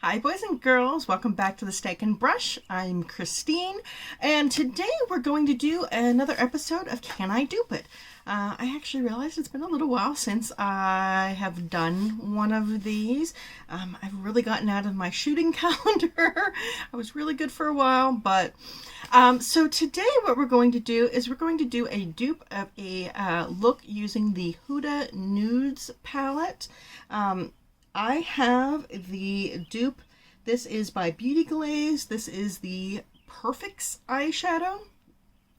Hi boys and girls, welcome back to the Steak and Brush. I'm Christine, and today we're going to do another episode of Can I Dupe It? I actually realized it's been a little while since I have done one of these. I've really gotten out of my shooting calendar. I was really good for a while, but so today what we're going to do is we're going to do a dupe of a look using the Huda Nudes palette. I have the dupe. This is by Beauty Glazed. This is the Perfects eyeshadow.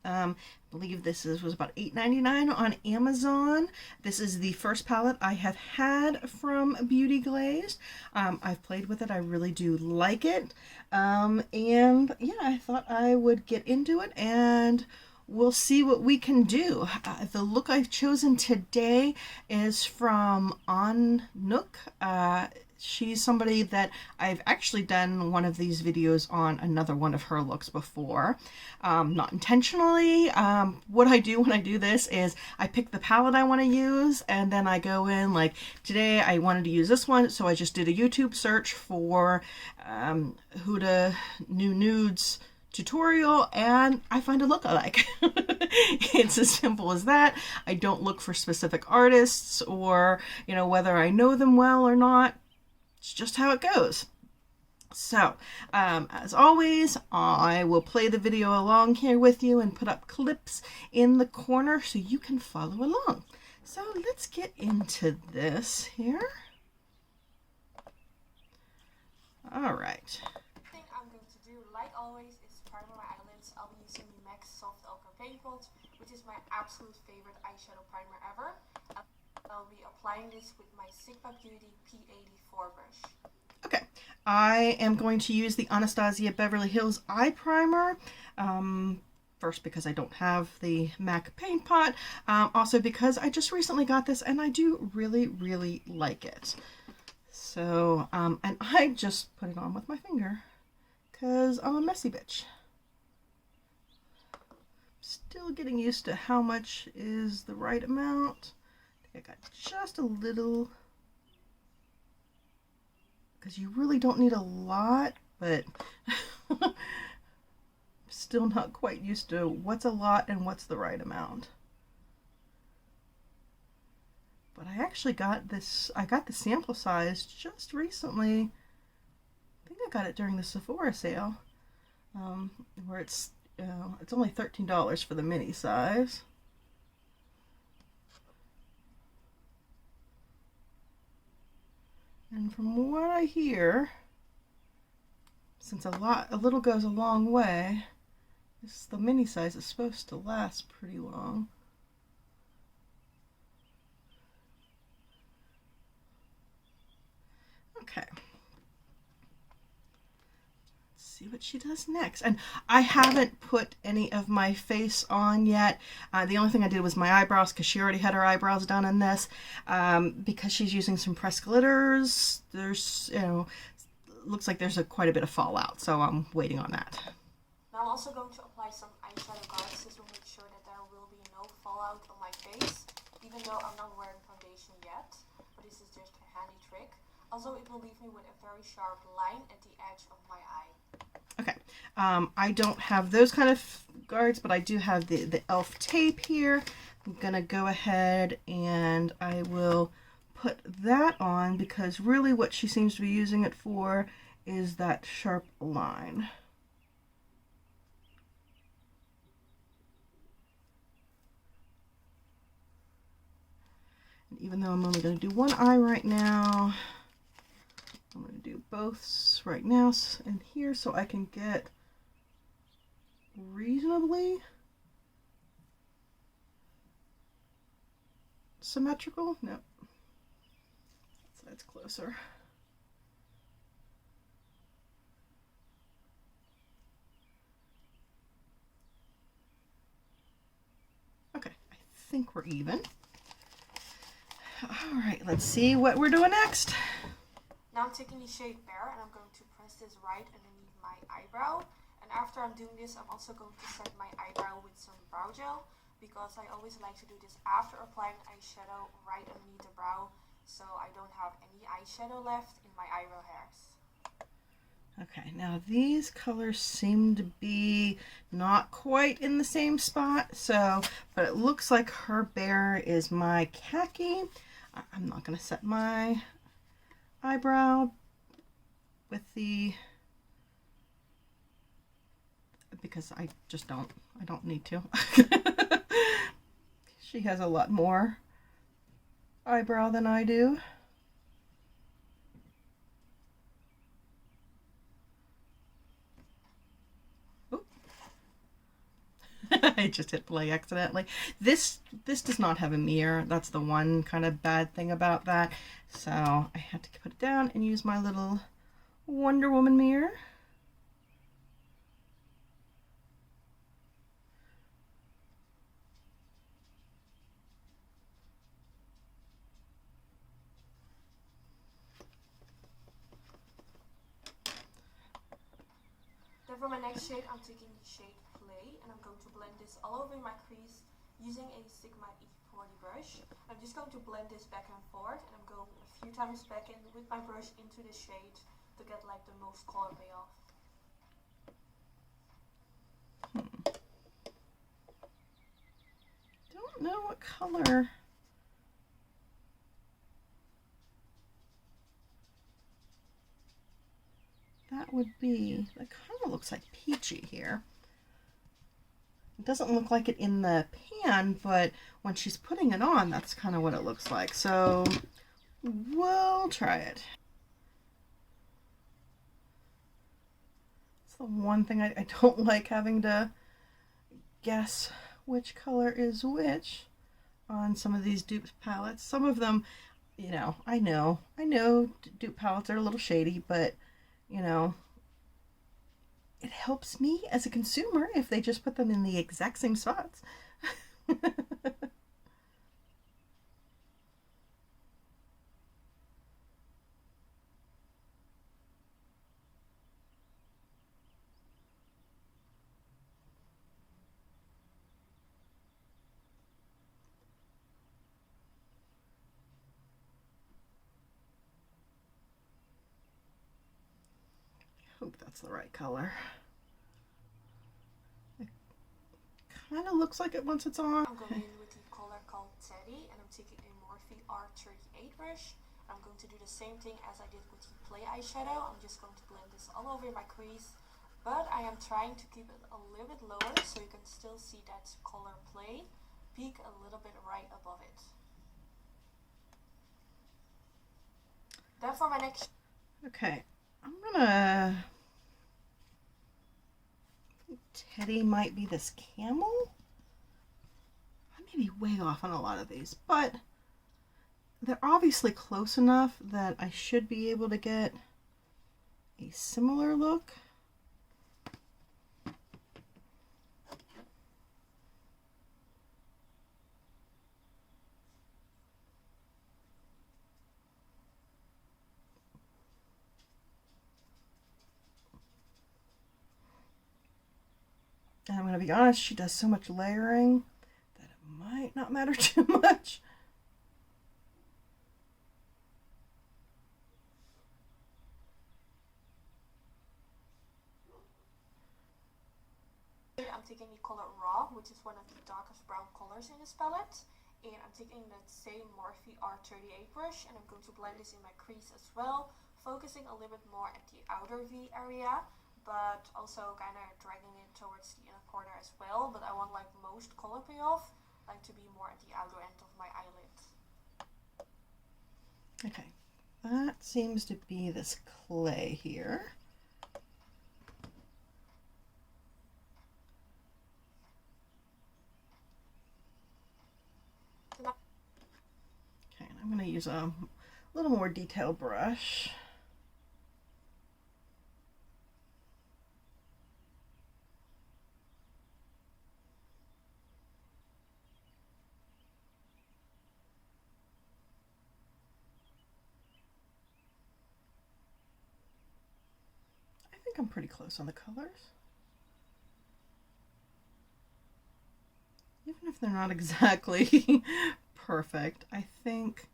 I believe this was about $8.99 on Amazon. This is the first palette I have had from Beauty Glazed. I've played with it. I really do like it. And yeah, I thought I would get into it and we'll see what we can do. The look I've chosen today is from Nook. She's somebody that I've actually done one of these videos on another one of her looks before. Not intentionally. What I do when I do this is I pick the palette I want to use and then I go in, like today I wanted to use this one, so I just did a YouTube search for Huda New Nudes tutorial and I find a look I like. It's as simple as that. I don't look for specific artists or, you know, whether I know them well or not. It's just how it goes. So, as always, I will play the video along here with you and put up clips in the corner so you can follow along. So let's get into this here. All right. The thing I'm going to do, like always, is primer my eyelids. I'll be using the MAC Soft Ochre Paint Pot, which is my absolute favorite eyeshadow primer ever. I'll be applying this with my Sigma Beauty P84 brush. Okay, I am going to use the Anastasia Beverly Hills Eye Primer. First, because I don't have the MAC Paint Pot. Also, because I just recently got this and I do really like it. So, and I just put it on with my finger because I'm a messy bitch. Still getting used to how much is the right amount. I got just a little, because you really don't need a lot, but still not quite used to what's a lot and what's the right amount. But I actually got this, I got the sample size just recently. I think I got it during the Sephora sale, where it's only $13 for the mini size. And from what I hear, since a little goes a long way, the mini size is supposed to last pretty long. Okay. Let's see what she does next. And I haven't put any of my face on yet. The only thing I did was my eyebrows because she already had her eyebrows done in this. Because she's using some pressed glitters, there's, you know, looks like there's quite a bit of fallout, so I'm waiting on that. Now I'm also going to apply some eyeshadow guards. This will make sure that there will be no fallout on my face, even though I'm not wearing foundation yet. But this is just a handy trick. Also, it will leave me with a very sharp line at the edge of my eye. Okay, I don't have those kind of guards, but I do have the e.l.f. tape here. I'm gonna go ahead and I will put that on because really what she seems to be using it for is that sharp line. And even though I'm only going to do one eye right now, I'm going to do both right now and here so I can get reasonably symmetrical. Nope. That's closer. Okay, I think we're even. All right, let's see what we're doing next. Now I'm taking the shade Bear and I'm going to press this right underneath my eyebrow. And after I'm doing this, I'm also going to set my eyebrow with some brow gel because I always like to do this after applying eyeshadow right underneath the brow so I don't have any eyeshadow left in my eyebrow hairs. Okay, now these colors seem to be not quite in the same spot, so, but it looks like her bear is my khaki. I'm not going to set my eyebrow with the, because I just don't, I don't need to. She has a lot more eyebrow than I do. I just hit play accidentally. This does not have a mirror. That's the one kind of bad thing about that. So I had to put it down and use my little Wonder Woman mirror. Then for my next shade, I'm taking the shade Play, and I'm going to blend this all over my crease using a Sigma E40 brush. I'm just going to blend this back and forth, and I'm going a few times back in with my brush into the shade to get like the most color payoff. Don't know what color. That would be, that kind of looks like peachy here. It doesn't look like it in the pan, but when she's putting it on, that's kind of what it looks like. So we'll try it. It's the one thing I don't like, having to guess which color is which on some of these dupe palettes. Some of them, you know, I know dupe palettes are a little shady, but you know, it helps me as a consumer if they just put them in the exact same spots. Hope that's the right color. It kind of looks like it once it's on. I'm going in with the color called Teddy, and I'm taking a Morphe R38 brush. I'm going to do the same thing as I did with the Play eyeshadow. I'm just going to blend this all over my crease, but I am trying to keep it a little bit lower so you can still see that color Play peek a little bit right above it. Then for my next... Okay, I'm gonna... Teddy might be this camel. I may be way off on a lot of these, but they're obviously close enough that I should be able to get a similar look. And I'm going to be honest, she does so much layering that it might not matter too much. I'm taking the color Raw, which is one of the darkest brown colors in this palette. And I'm taking that same Morphe R38 brush, and I'm going to blend this in my crease as well, focusing a little bit more at the outer V area, but also kind of dragging it towards the inner corner as well. But I want like most color payoff, like to be more at the outer end of my eyelid. Okay, that seems to be this clay here. Okay, and I'm going to use a little more detailed brush. I think I'm pretty close on the colors. Even if they're not exactly perfect, I think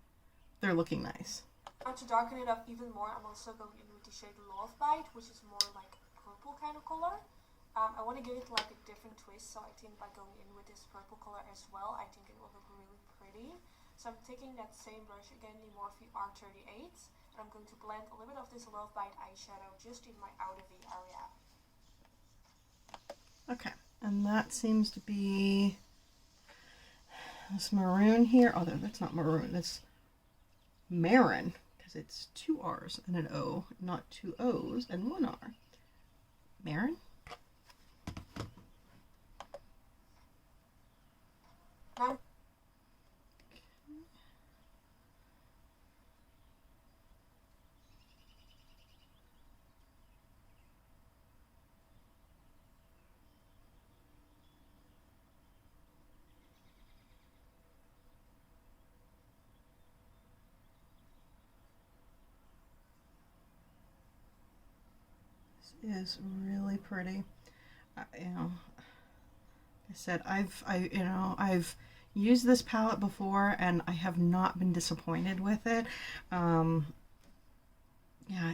they're looking nice. Now to darken it up even more, I'm also going in with the shade Love Bite, which is more like a purple kind of color. I want to give it like a different twist, so I think by going in with this purple color as well, I think it will look really pretty. So I'm taking that same brush again, the Morphe R38, and I'm going to blend a little bit of this Love Bite eyeshadow just in my outer V area. Okay, and that seems to be this maroon here. Oh, no, that's not maroon. That's Marin, because it's 2 R's and an O, not 2 O's and 1 R. Marin? Now, This is really pretty. You know, I said I've used this palette before and I have not been disappointed with it. Yeah,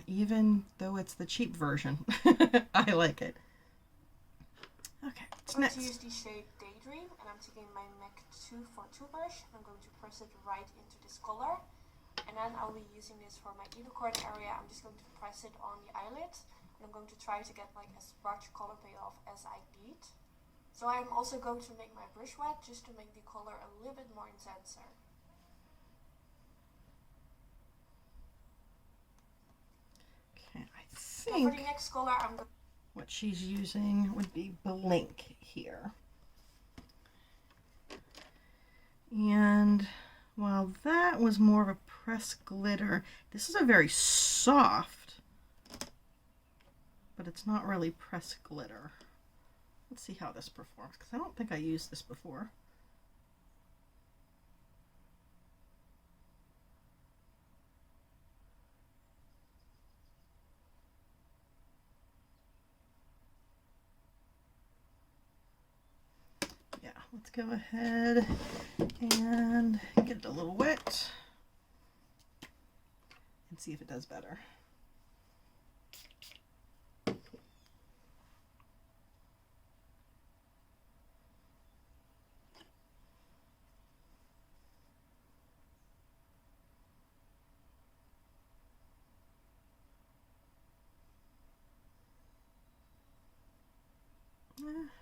even though it's the cheap version, I like it. Okay, what's I'm going next? to use the shade Daydream, and I'm taking my MAC 242 brush. I'm going to press it right into this color, and then I'll be using this for my inner corner area. I'm just going to press it on the eyelid, and I'm going to try to get like as much color payoff as I need. So I'm also going to make my brush wet just to make the color a little bit more intenser. Okay, I Now for the think next color, I'm going what she's using would be Blink here. And while that was more of a pressed glitter, this is a very soft, but it's not really pressed glitter. Let's see how this performs, because I don't think I used this before. Yeah, let's go ahead and get it a little wet and see if it does better.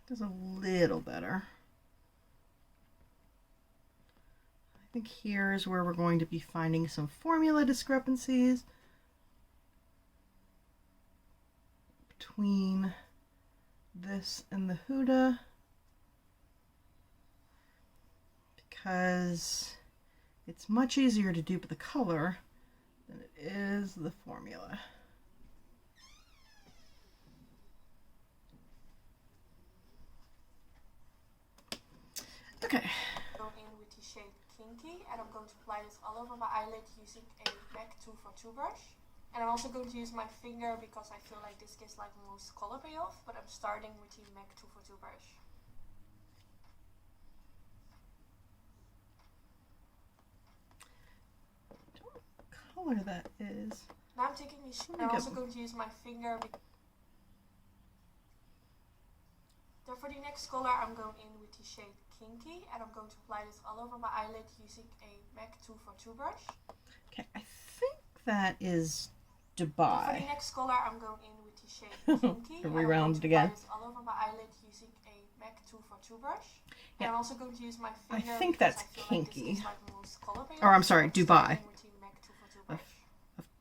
Does a little better. I think here is where we're going to be finding some formula discrepancies between this and the Huda, because it's much easier to dupe the color than it is the formula. Okay. go in with the shade Kinky, and I'm going to apply this all over my eyelid using a MAC 242 brush. And I'm also going to use my finger because I feel like this gives like most color payoff, but I'm starting with the MAC 242 brush. What color that is? Now I'm taking the shade, and I'm also going to use my finger. So for the next color, I'm going in with the shade Kinky, and I'm going to apply this all over my eyelid using a MAC 242 brush. Okay, I think that is For the Dubai. next color, I'm going in with the shade Kinky, Are and we I'm going rounded to again? apply this all over my eyelid using a MAC 242 brush. And Yeah. I'm also going to use my I finger think because that's I feel Kinky. like this gives like most color payoff. Or I'm sorry, So Dubai. starting with the MAC 242 brush.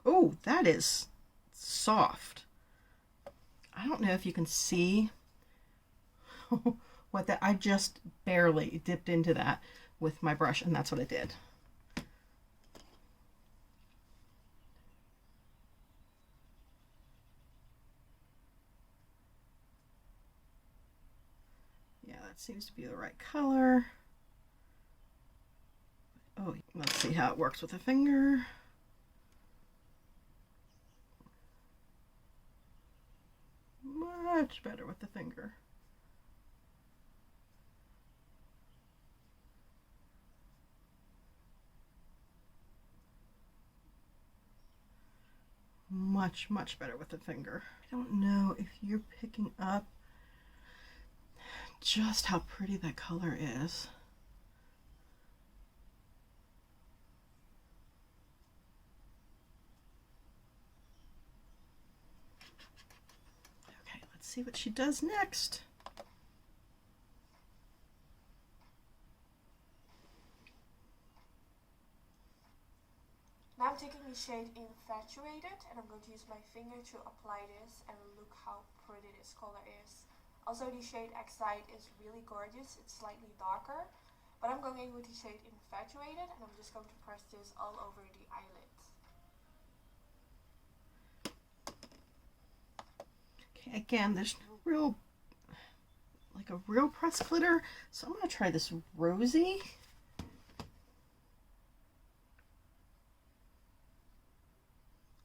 Oh, that is soft. I don't know if you can see what that, I just barely dipped into that with my brush, and that's what I did. Yeah, that seems to be the right color. Oh, let's see how it works with a finger. Much better with the finger. much, much better with the finger. I don't know if you're picking up just how pretty that color is. Okay, let's see what she does next. Now I'm taking the shade Infatuated and I'm going to use my finger to apply this, and look how pretty this color is. Also the shade Ecstasy is really gorgeous, it's slightly darker, but I'm going in with the shade Infatuated and I'm just going to press this all over the eyelid. Okay, again, there's no real, like a real pressed glitter, so I'm going to try this rosy.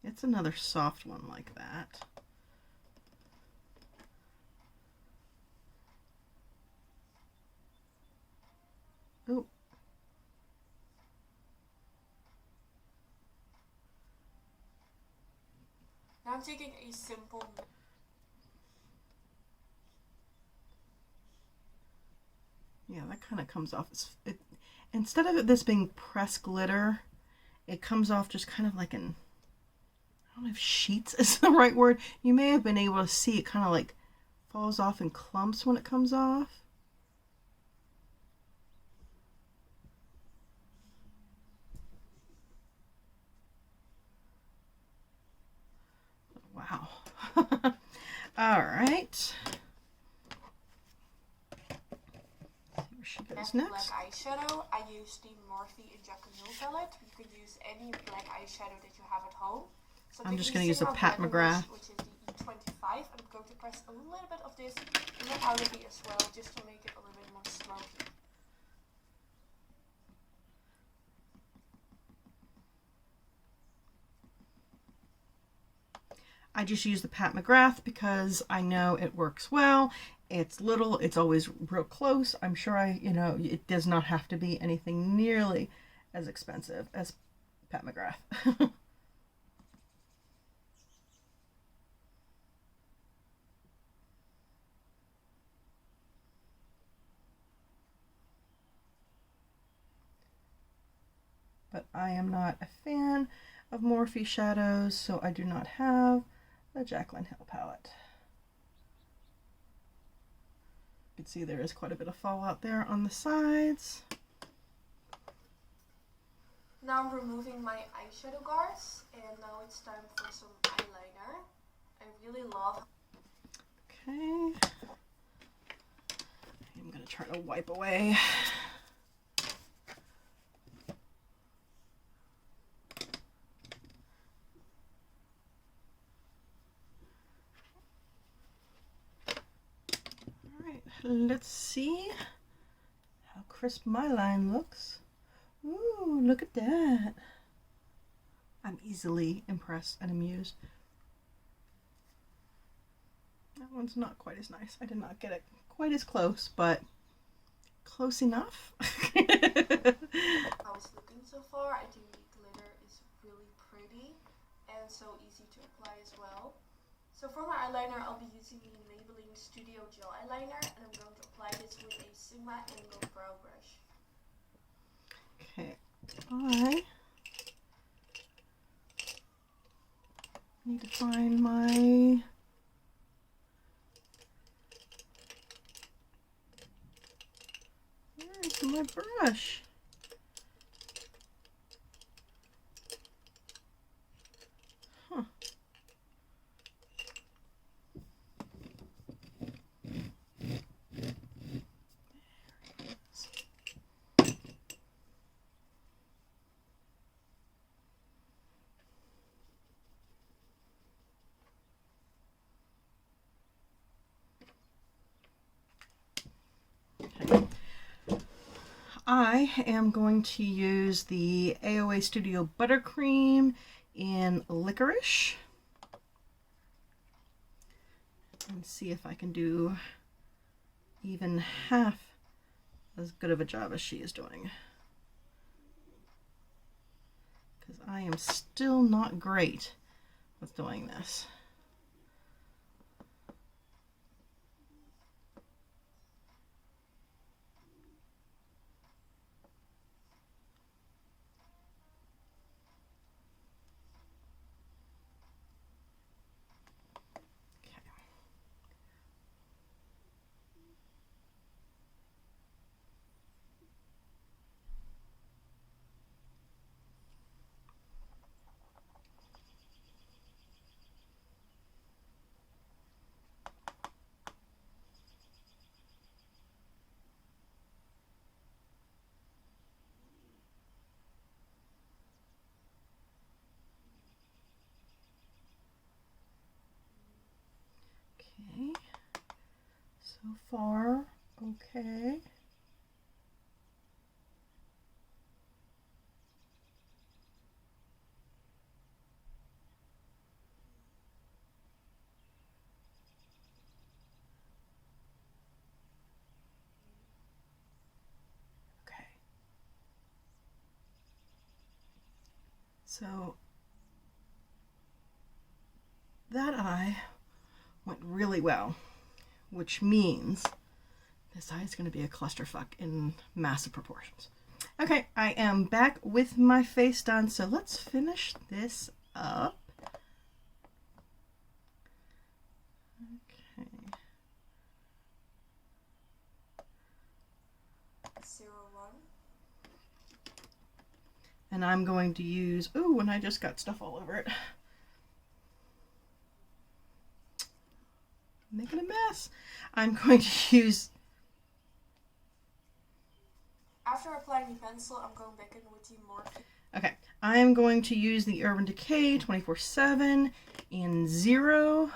It's another soft one like that. Oh. Now I'm taking a simple... Yeah, that kind of comes off. Instead of this being pressed glitter, it comes off just kind of like an... I don't know if sheets is the right word. You may have been able to see it kind of like falls off in clumps when it comes off. Wow. All right. See where she goes next. Black eyeshadow, I use the Morphe Injectable palette. You can use any black eyeshadow that you have at home. So I'm just going to use a Pat McGrath. Which is the E25, and I'm going to press a little bit of this in the outer V as well, just to make it a little bit more smoky. I just use the Pat McGrath because I know it works well. It's little, it's always real close. I'm sure it does not have to be anything nearly as expensive as Pat McGrath. But I am not a fan of Morphe shadows, so I do not have the Jaclyn Hill palette. You can see there is quite a bit of fallout there on the sides. Now I'm removing my eyeshadow guards, and now it's time for some eyeliner. I really love... Okay. I'm going to try to wipe away. Let's see how crisp my line looks. Ooh, look at that. I'm easily impressed and amused. That one's not quite as nice. I did not get it quite as close, but close enough. How it's looking so far. I think the glitter is really pretty and so easy to apply as well. So for my eyeliner, I'll be using the Maybelline Studio Gel Eyeliner, and I'm going to apply this with a Sigma Angle Brow Brush. Okay, I need to find my... Where's my brush? Huh. I am going to use the AOA Studio Buttercream in Licorice and see if I can do even half as good of a job as she is doing, because I am still not great with doing this. Okay, so far, okay. Okay. So that eye went really well, which means this eye is going to be a clusterfuck in massive proportions. Okay, I am back with my face done, so let's finish this up. Okay. 01. And I'm going to use, ooh, and I just got stuff all over it. Making a mess. I'm going to use... After applying the pencil, I'm going back in with the Morphe. Okay, I'm going to use the Urban Decay 24/7 in 0.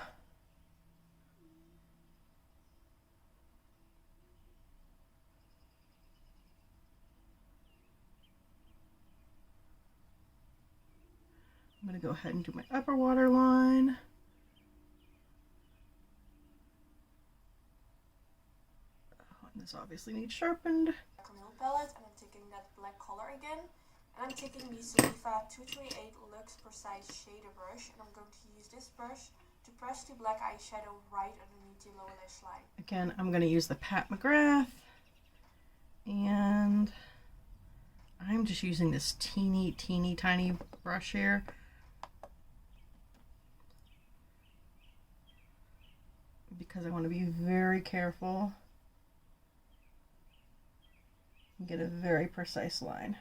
I'm going to go ahead and do my upper waterline. Oh, and this obviously needs sharpened. Camille palette, and I'm taking that black color again. And I'm taking the Saliva 238 Luxe Precise Shader Brush, and I'm going to use this brush to press the black eyeshadow right underneath the lower lash line. Again, I'm going to use the Pat McGrath, and I'm just using this teeny tiny brush here. Because I want to be very careful and get a very precise line.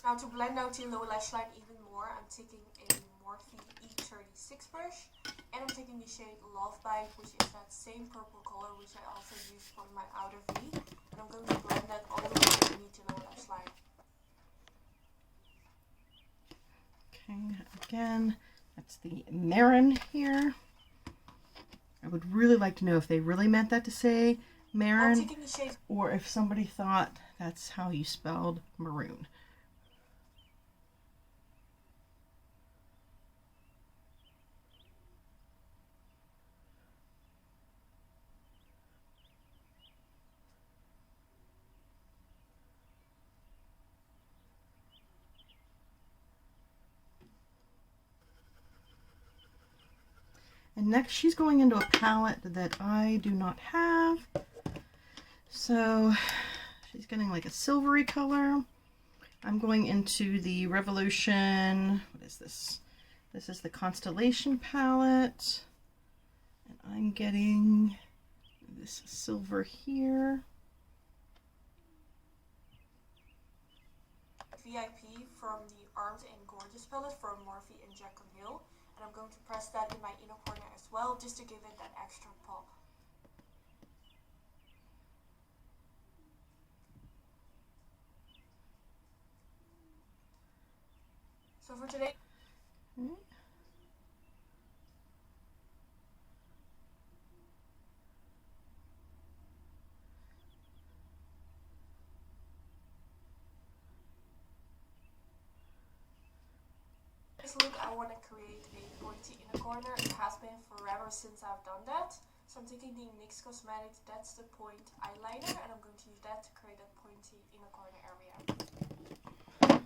Now to blend out the lower lash line even more, I'm taking a Morphe E36 brush, and I'm taking the shade Love Bite, which is that same purple color which I also used for my outer V, and I'm going to blend that all the way underneath the lower lash line. Okay, again, that's the Marin here. I would really like to know if they really meant that to say Marin, or if somebody thought that's how you spelled maroon. And next she's going into a palette that I do not have. So she's getting like a silvery color. I'm going into the Revolution, what is this? This is the Constellation palette. And I'm getting this silver here. VIP from the Armed and Gorgeous palette from Morphe and Jack Hill. And I'm going to press that in my inner corner as well, just to give it that extra pop. So for today... I want to create a pointy inner corner. It has been forever since I've done that. So I'm taking the NYX Cosmetics That's the Point eyeliner, and I'm going to use that to create that pointy inner corner area.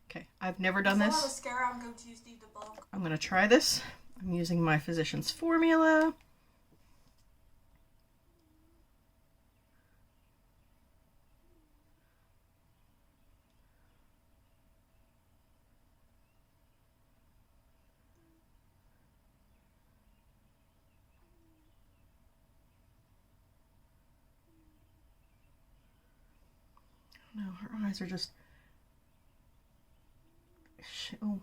Okay, I've never done this. For mascara, I'm going to use the bulk. I'm going to try this. I'm using my Physicians Formula. No, her eyes are just... Oh.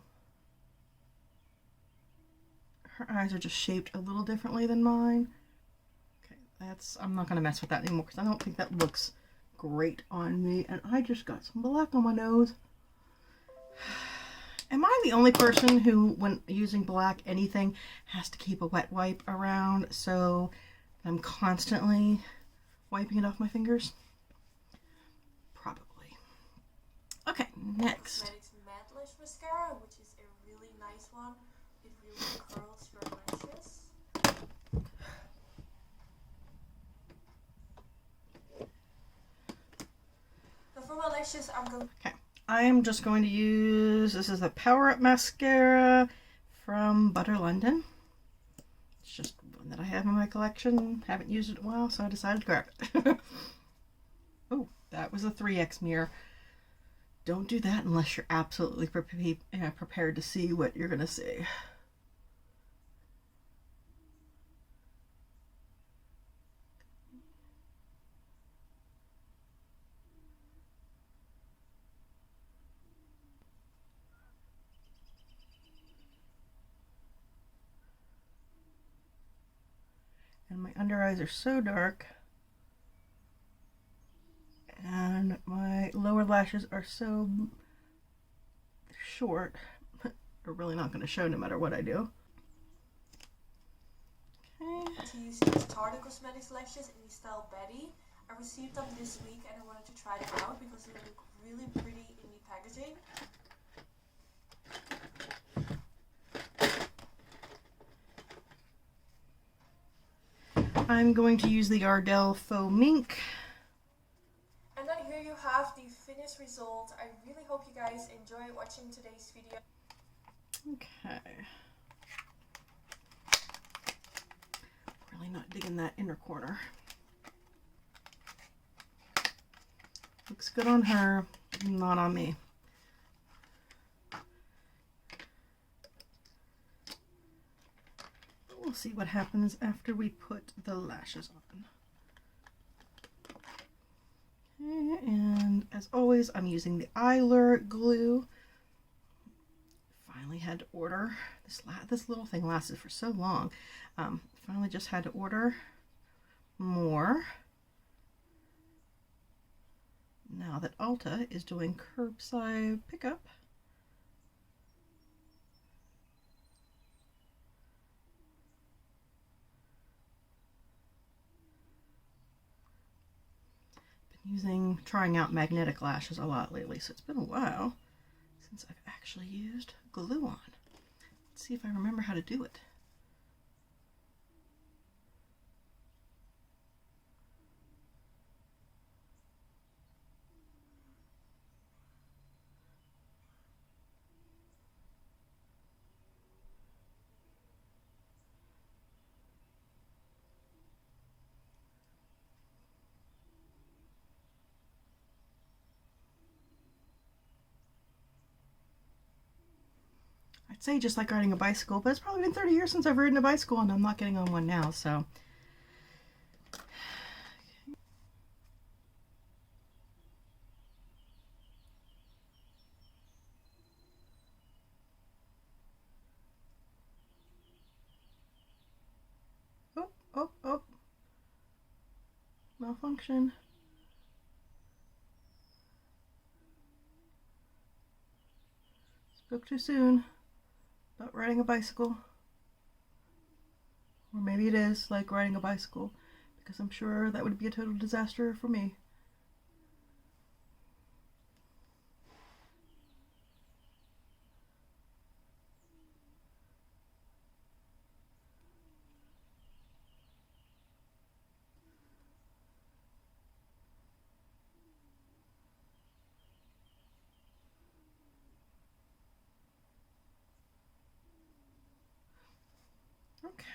Her eyes are just shaped a little differently than mine. Okay, I'm not going to mess with that anymore because I don't think that looks great on me. And I just got some black on my nose. Am I the only person who, when using black anything, has to keep a wet wipe around so I'm constantly wiping it off my fingers? Probably. Okay, next. Cosmetics Matte Lash Mascara, which is a really nice one. It really curls your lashes. Now for my lashes, I'm going... Okay, I am just going to use, this is the Power Up Mascara from Butter London. It's just one that I have in my collection. Haven't used it in a while, so I decided to grab it. Oh, that was a 3X mirror. Don't do that unless you're absolutely prepared to see what you're going to see. And my under eyes are so dark. And my lower lashes are so short, they're really not going to show no matter what I do. Okay. To use these Tarte Cosmetics lashes in the style Betty. I received them this week and I wanted to try them out because they look really pretty in the packaging. I'm going to use the Ardell Faux Mink. And then here you have the finished result. I really hope you guys enjoy watching today's video. Okay. Really not digging that inner corner. Looks good on her, not on me. We'll see what happens after we put the lashes on. Okay, and as always, I'm using the Eyeliner glue. Finally had to order this little thing lasted for so long. Finally just had to order more. Now that Ulta is doing curbside pickup. Trying out magnetic lashes a lot lately, so it's been a while since I've actually used glue on. Let's see if I remember how to do it. I'd say just like riding a bicycle, but it's probably been 30 years since I've ridden a bicycle and I'm not getting on one now, so. Oh, oh, oh. Malfunction. Spoke too soon about riding a bicycle. Or maybe it is like riding a bicycle, because I'm sure that would be a total disaster for me.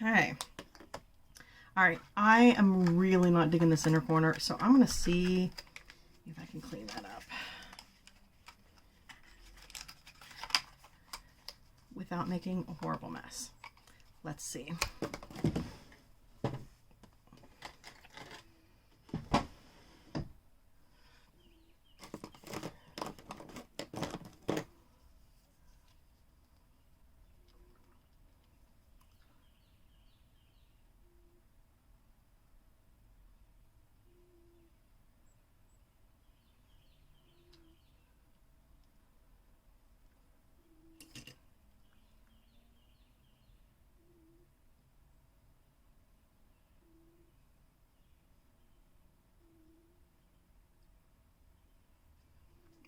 Okay. All right, I am really not digging this inner corner, so I'm going to see if I can clean that up without making a horrible mess. Let's see.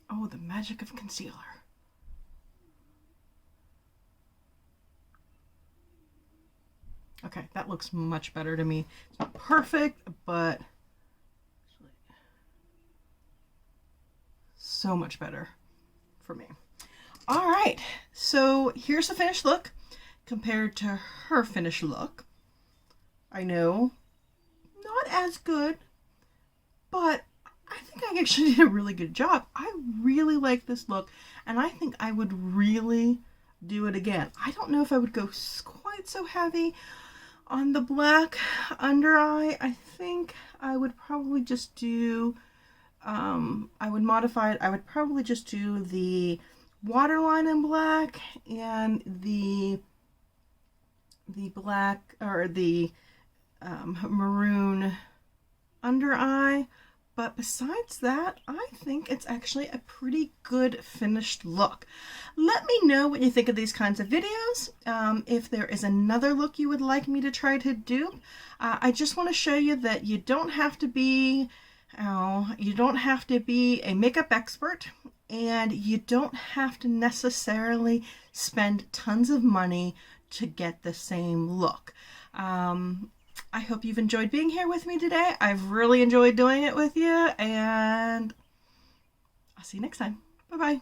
Oh, the magic of concealer. Okay, that looks much better to me. It's not perfect, but so much better for me. All right, so here's the finished look compared to her finished look. I know, not as good, but I think I actually did a really good job. I really like this look, and I think I would really do it again. I don't know if I would go quite so heavy on the black under eye. I think I would probably just do, I would modify it. I would probably just do the waterline in black and the black or the maroon under eye. But besides that, I think it's actually a pretty good finished look. Let me know what you think of these kinds of videos. If there is another look you would like me to try to do. I just want to show you that you don't have to be, a makeup expert, and you don't have to necessarily spend tons of money to get the same look. I hope you've enjoyed being here with me today. I've really enjoyed doing it with you, and I'll see you next time. Bye-bye.